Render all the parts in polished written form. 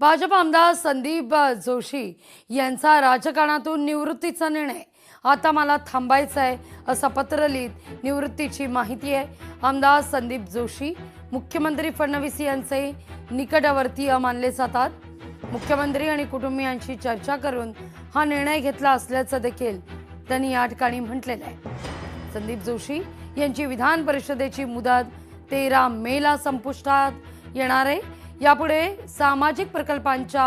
भाजप आमदार संदीप जोशी यांचा राजकारणातून निवृत्तीचा निर्णय। आता मला थांबायचं आहे असं पत्र लिहित निवृत्तीची माहिती आहे। आमदार संदीप जोशी मुख्यमंत्री फडणवीस यांचे निकटवर्तीय मानले जातात। मुख्यमंत्री आणि कुटुंबियांशी चर्चा करून हा निर्णय घेतला असल्याचं देखील त्यांनी या ठिकाणी म्हटलेलं आहे। संदीप जोशी यांची विधान परिषदेची मुदत 13 मेला संपुष्टात येणार आहे। यापुढे सामाजिक प्रकल्पांच्या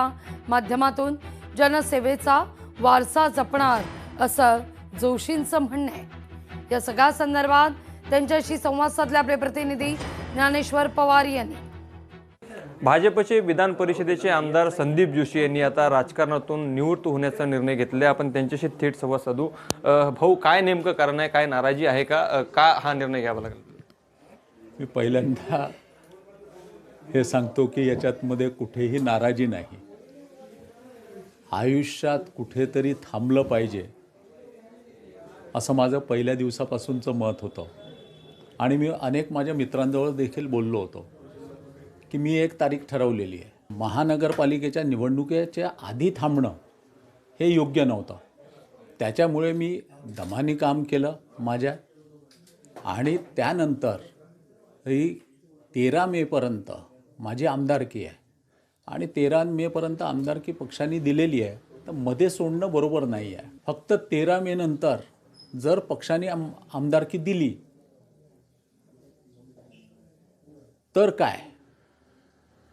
माध्यमातून जनसेवेचा वारसा जपणार असं जोशींचं म्हणणं आहे। या सगळ्या संदर्भात त्यांच्याशी संवाद साधले आपले प्रतिनिधी ज्ञानेश्वर पवार यांनी। भाजपचे विधान परिषदेचे आमदार संदीप जोशी यांनी आता राजकारणातून निवृत्त होण्याचा निर्णय घेतला। आपण त्यांच्याशी थेट संवाद साधू। भाऊ, काय नेमकं कारण आहे? काय नाराजी आहे का हा निर्णय घ्यावा लागला? मी पहिल्यांदा हे सांगतो की याच्यातमध्ये कुठेही नाराजी नाही। आयुष्यात कुठेतरी थांबलं पाहिजे असं माझं पहिल्या दिवसापासूनचं मत होतं आणि मी अनेक माझ्या मित्रांजवळ देखील बोललो होतो की मी एक तारीख ठरवलेली आहे। महानगरपालिकेच्या निवडणुकीच्या आधी थांबणं हे योग्य नव्हतं। त्याच्यामुळे मी दमाने काम केलं माझ्या आणि त्यानंतर ही 13 मेपर्यंत माझी आमदारकी आहे आणि 13 मेपर्यंत आमदारकी पक्षाने दिलेली आहे, तर मध्ये सोडणं बरोबर नाही आहे। फक्त 13 मे नंतर जर पक्षाने आमदारकी दिली तर काय,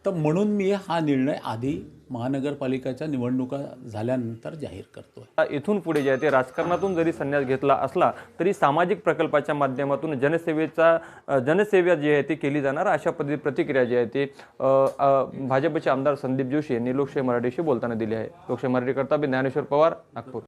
तर म्हणून मी हा निर्णय आधी महानगरपालिकेच्या निवडणुका झाल्यानंतर जाहीर करतो। इथून पुढे जे आहे ते राजकारणातून जरी संन्यास घेतला असला तरी सामाजिक प्रकल्पाच्या माध्यमातून जनसेवा जी आहे ती केली जाणार अशा प्रतिक्रिया जी आहे ती भाजपचे आमदार संदीप जोशी यांनी लोकशाही मराठीशी बोलताना दिली आहे। लोकशाही मराठी करता ज्ञानेश्वर पवार, नागपूर।